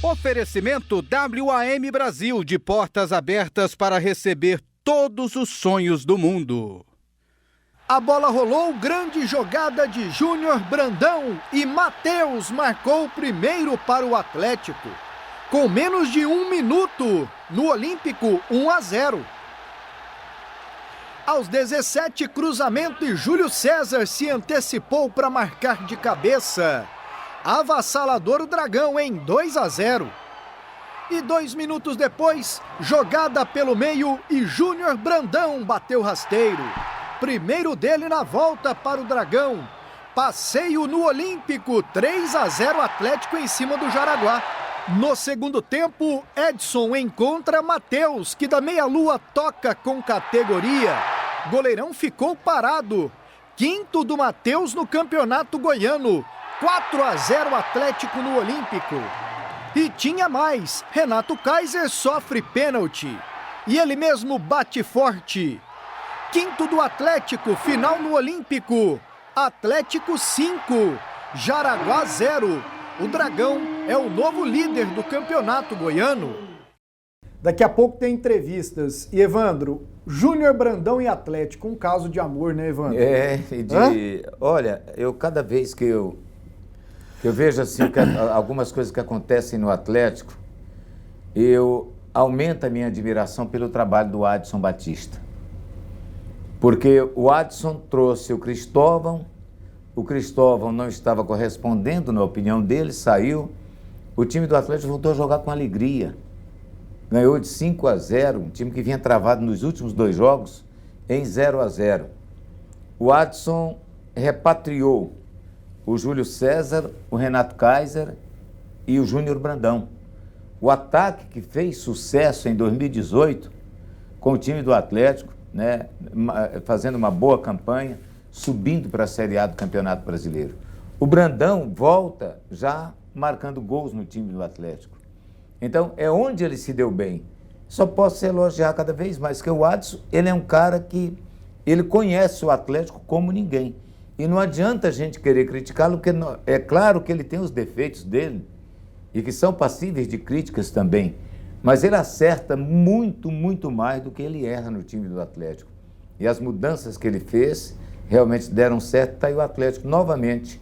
Oferecimento WAM Brasil, de portas abertas para receber todos os sonhos do mundo. A bola rolou, grande jogada de Júnior Brandão e Matheus marcou o primeiro para o Atlético. Com menos de 1 minuto, no Olímpico, 1-0. Aos 17, cruzamento e Júlio César se antecipou para marcar de cabeça. Avassalador o Dragão em 2-0. E 2 minutos depois, jogada pelo meio e Júnior Brandão bateu rasteiro. Primeiro dele na volta para o Dragão. Passeio no Olímpico, 3-0 Atlético em cima do Jaraguá. No segundo tempo, Edson encontra Matheus, que da meia-lua toca com categoria. Goleirão ficou parado. Quinto do Matheus no Campeonato Goiano. 4-0 Atlético no Olímpico. E tinha mais. Renato Kaiser sofre pênalti. E ele mesmo bate forte. Quinto do Atlético, final no Olímpico. Atlético 5, Jaraguá 0. O Dragão é o novo líder do Campeonato Goiano. Daqui a pouco tem entrevistas. E Evandro, Júnior Brandão e Atlético, um caso de amor, né, Evandro? Olha, cada vez que eu vejo assim, algumas coisas que acontecem no Atlético, eu aumento a minha admiração pelo trabalho do Adson Batista. Porque o Adson trouxe o Cristóvão não estava correspondendo, na opinião dele, saiu. O time do Atlético voltou a jogar com alegria. Ganhou de 5-0, um time que vinha travado nos últimos 2 jogos, em 0-0. O Adson repatriou o Júlio César, o Renato Kaiser e o Júnior Brandão. O ataque que fez sucesso em 2018 com o time do Atlético, né, fazendo uma boa campanha, subindo para a Série A do Campeonato Brasileiro. O Brandão volta já marcando gols no time do Atlético. Então, é onde ele se deu bem. Só posso elogiar cada vez mais, que o Adson, ele é um cara que ele conhece o Atlético como ninguém. E não adianta a gente querer criticá-lo, porque é claro que ele tem os defeitos dele e que são passíveis de críticas também. Mas ele acerta muito, muito mais do que ele erra no time do Atlético. E as mudanças que ele fez realmente deram certo. Está aí o Atlético novamente,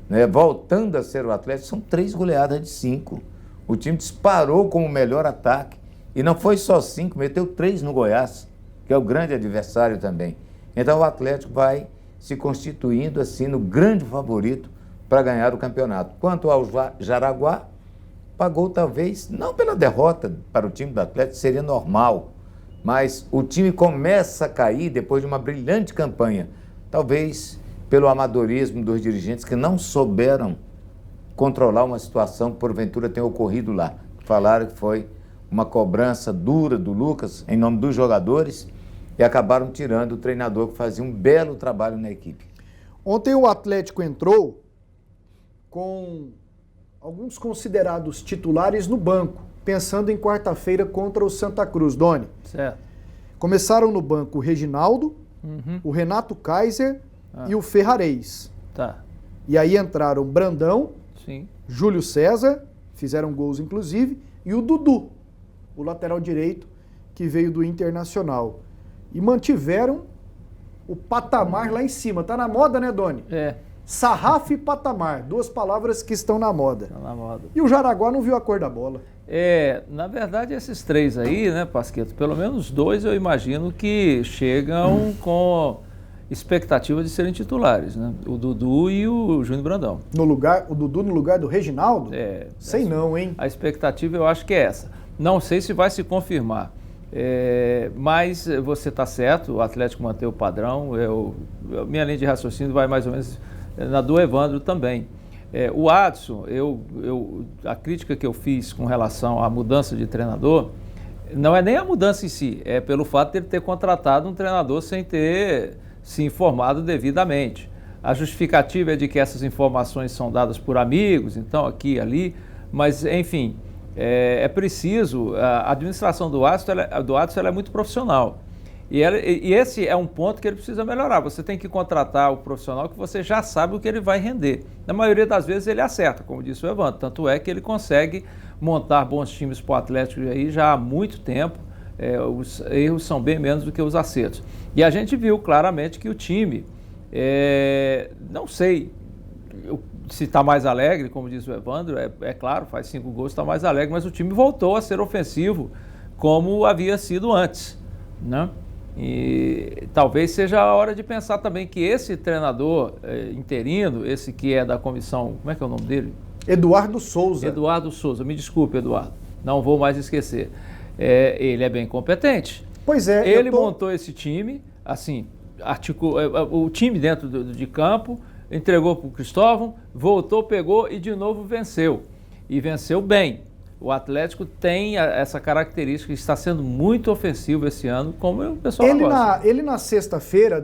né, voltando a ser o Atlético. São 3 goleadas de 5. O time disparou como o melhor ataque. E não foi só 5, meteu 3 no Goiás, que é o grande adversário também. Então o Atlético vai se constituindo assim no grande favorito para ganhar o campeonato. Quanto ao Jaraguá, pagou talvez, não pela derrota para o time do Atlético, seria normal, mas o time começa a cair depois de uma brilhante campanha, talvez pelo amadorismo dos dirigentes que não souberam controlar uma situação que porventura tenha ocorrido lá. Falaram que foi uma cobrança dura do Lucas em nome dos jogadores e acabaram tirando o treinador que fazia um belo trabalho na equipe. Ontem o Atlético entrou com alguns considerados titulares no banco, pensando em quarta-feira contra o Santa Cruz, Doni. Certo. Começaram no banco o Reginaldo, o Renato Kaiser e o Ferrarez. Tá. E aí entraram Brandão, Sim. Júlio César, fizeram gols inclusive, e o Dudu, o lateral direito, que veio do Internacional. E mantiveram o patamar lá em cima. Tá na moda, né, Doni? É. Sarrafo e patamar, 2 palavras que estão na moda. Tá na moda. E o Jaraguá não viu a cor da bola. Na verdade, esses 3 aí, né, Pasqueto, pelo menos 2 eu imagino que chegam com expectativa de serem titulares, né? O Dudu e o Júnior Brandão. O Dudu no lugar do Reginaldo? Sei não, hein? A expectativa eu acho que é essa. Não sei se vai se confirmar. Mas você está certo, o Atlético mantém o padrão. Minha linha de raciocínio vai mais ou menos na do Evandro também. O Adson, a crítica que eu fiz com relação à mudança de treinador, não é nem a mudança em si, é pelo fato de ele ter contratado um treinador sem ter se informado devidamente. A justificativa é de que essas informações são dadas por amigos, então aqui e ali, mas enfim, é preciso, a administração do Adson ela é muito profissional. E esse é um ponto que ele precisa melhorar. Você tem que contratar o profissional que você já sabe o que ele vai render. Na maioria das vezes ele acerta, como disse o Evandro. Tanto é que ele consegue montar bons times para o Atlético aí já há muito tempo. Os erros são bem menos do que os acertos. E a gente viu claramente que o time, não sei se está mais alegre, como disse o Evandro, é claro, faz 5 gols, está mais alegre, mas o time voltou a ser ofensivo como havia sido antes, né? E talvez seja a hora de pensar também que esse treinador interino, esse que é da comissão, como é que é o nome dele? Eduardo Souza. Eduardo Souza, me desculpe, Eduardo, não vou mais esquecer. Ele é bem competente. Pois é. Ele montou esse time, assim, o time dentro de campo, entregou para o Cristóvão, voltou, pegou e de novo venceu. E venceu bem. O Atlético tem essa característica, está sendo muito ofensivo esse ano, como o pessoal gosta. Ele na sexta-feira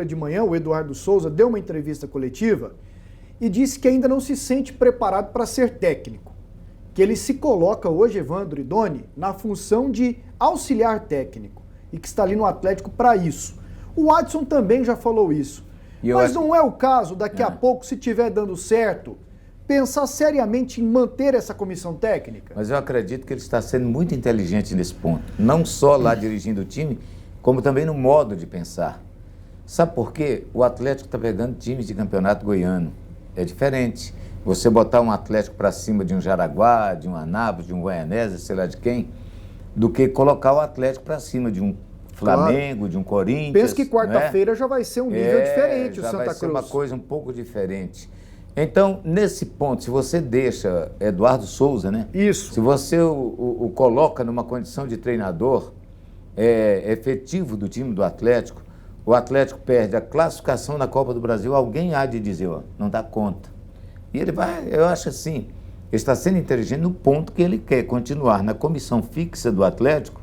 de manhã, o Eduardo Souza deu uma entrevista coletiva e disse que ainda não se sente preparado para ser técnico. Que ele se coloca hoje, Evandro e Doni, na função de auxiliar técnico e que está ali no Atlético para isso. O Adson também já falou isso. Mas não é o caso, daqui a pouco, se estiver dando certo, pensar seriamente em manter essa comissão técnica? Mas eu acredito que ele está sendo muito inteligente nesse ponto. Não só lá dirigindo o time, como também no modo de pensar. Sabe por quê? O Atlético está pegando times de campeonato goiano. É diferente. Você botar um Atlético para cima de um Jaraguá, de um Anápolis, de um Goianésia, sei lá de quem, do que colocar o Atlético para cima de um Flamengo, de um Corinthians. Penso que quarta-feira já vai ser um nível diferente o Santa Cruz. Vai ser uma coisa um pouco diferente. Então, nesse ponto, se você deixa Eduardo Souza, né? Isso. Se você o coloca numa condição de treinador efetivo do time do Atlético, o Atlético perde a classificação na Copa do Brasil, alguém há de dizer, não dá conta. E ele vai, eu acho assim, ele está sendo inteligente no ponto que ele quer continuar na comissão fixa do Atlético,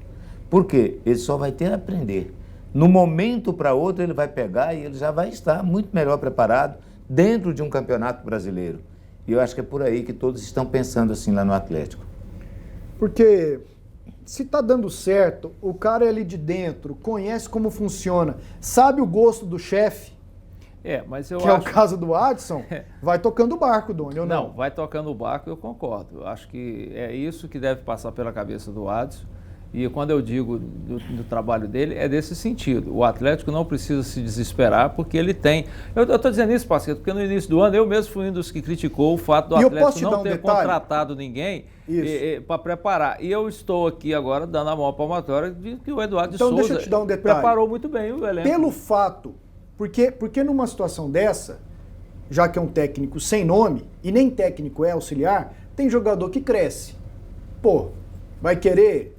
porque ele só vai ter a aprender. No momento para outro ele vai pegar e ele já vai estar muito melhor preparado dentro de um campeonato brasileiro. E eu acho que é por aí que todos estão pensando assim lá no Atlético. Porque se está dando certo, o cara é ali de dentro, conhece como funciona, sabe o gosto do chefe, mas eu que acho... é o caso do Adson, vai tocando o barco, Doni, ou não? Não, vai tocando o barco, eu concordo. Eu acho que é isso que deve passar pela cabeça do Adson. E quando eu digo do trabalho dele, é desse sentido. O Atlético não precisa se desesperar, porque ele tem... Eu estou dizendo isso, Pasqueto, porque no início do ano eu mesmo fui um dos que criticou o fato do Atlético não ter contratado ninguém para preparar. E eu estou aqui agora dando a maior palmatória de que o Eduardo Souza deixa eu te dar um detalhe. Preparou muito bem o elenco. Pelo fato, porque numa situação dessa, já que é um técnico sem nome, e nem técnico é auxiliar, tem jogador que cresce. Pô, vai querer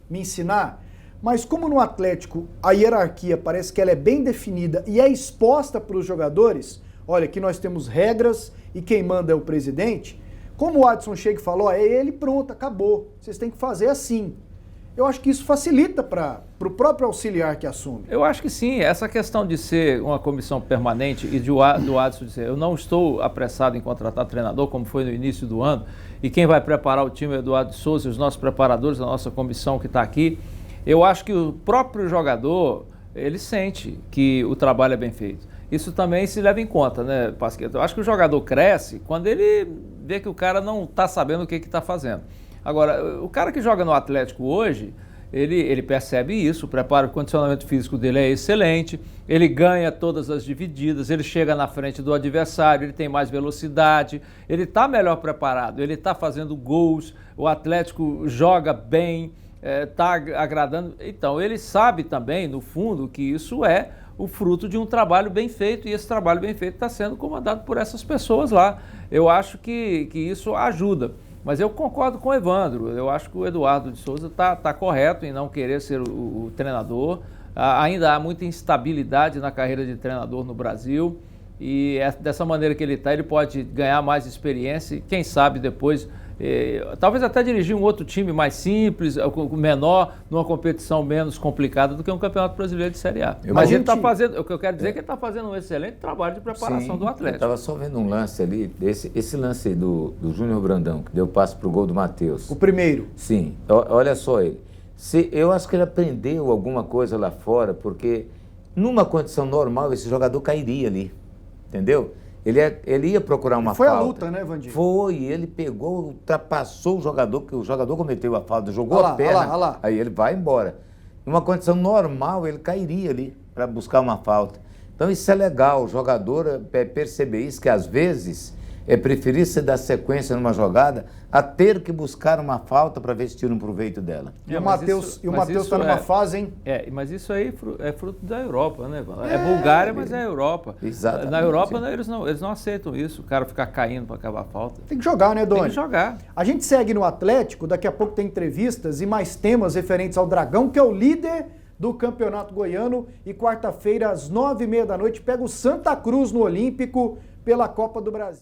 me ensinar? Mas como no Atlético a hierarquia parece que ela é bem definida e é exposta para os jogadores, olha, aqui nós temos regras e quem manda é o presidente, como o Adson chega e falou, é ele, pronto, acabou, vocês têm que fazer assim. Eu acho que isso facilita para o próprio auxiliar que assume. Eu acho que sim, essa questão de ser uma comissão permanente e do Adson dizer, eu não estou apressado em contratar treinador, como foi no início do ano, e quem vai preparar o time é o Eduardo Souza e os nossos preparadores, a nossa comissão que está aqui, eu acho que o próprio jogador, ele sente que o trabalho é bem feito. Isso também se leva em conta, né, Pasqueto? Eu acho que o jogador cresce quando ele vê que o cara não está sabendo o que está fazendo. Agora, o cara que joga no Atlético hoje, ele percebe isso, o preparo, o condicionamento físico dele é excelente, ele ganha todas as divididas, ele chega na frente do adversário, ele tem mais velocidade, ele está melhor preparado, ele está fazendo gols, o Atlético joga bem, está agradando. Então, ele sabe também, no fundo, que isso é o fruto de um trabalho bem feito, e esse trabalho bem feito está sendo comandado por essas pessoas lá. Eu acho que isso ajuda. Mas eu concordo com o Evandro, eu acho que o Eduardo de Souza está correto em não querer ser o treinador. Ainda há muita instabilidade na carreira de treinador no Brasil, e dessa maneira que ele está, ele pode ganhar mais experiência e quem sabe depois, talvez até dirigir um outro time mais simples, menor, numa competição menos complicada do que um Campeonato Brasileiro de Série A. Mas ele está fazendo, o que eu quero dizer é que ele está fazendo um excelente trabalho de preparação do Atlético. Eu estava só vendo um lance ali, esse lance aí do Júnior Brandão, que deu passe para o gol do Matheus. O primeiro. Sim, olha só ele. Eu acho que ele aprendeu alguma coisa lá fora, porque numa condição normal esse jogador cairia ali, entendeu? Ele ia procurar uma Foi falta. a luta, né, Vandir? Foi, ele pegou, ultrapassou o jogador, que o jogador cometeu a falta, jogou Olha lá, a perna, olha lá. aí ele vai embora. Numa condição normal, ele cairia ali para buscar uma falta. Então isso é legal, o jogador perceber isso, que às vezes é preferir se dar sequência numa jogada a ter que buscar uma falta para ver se tira um proveito dela. E o Matheus está numa fase, hein? Mas isso aí é fruto da Europa, né? É Bulgária, mas é a Europa. Exatamente. Na Europa eles não aceitam isso, o cara ficar caindo para acabar a falta. Tem que jogar, né, Doni? Tem que jogar. A gente segue no Atlético, daqui a pouco tem entrevistas e mais temas referentes ao Dragão, que é o líder do Campeonato Goiano, e quarta-feira, às 9h30 da noite, pega o Santa Cruz no Olímpico pela Copa do Brasil.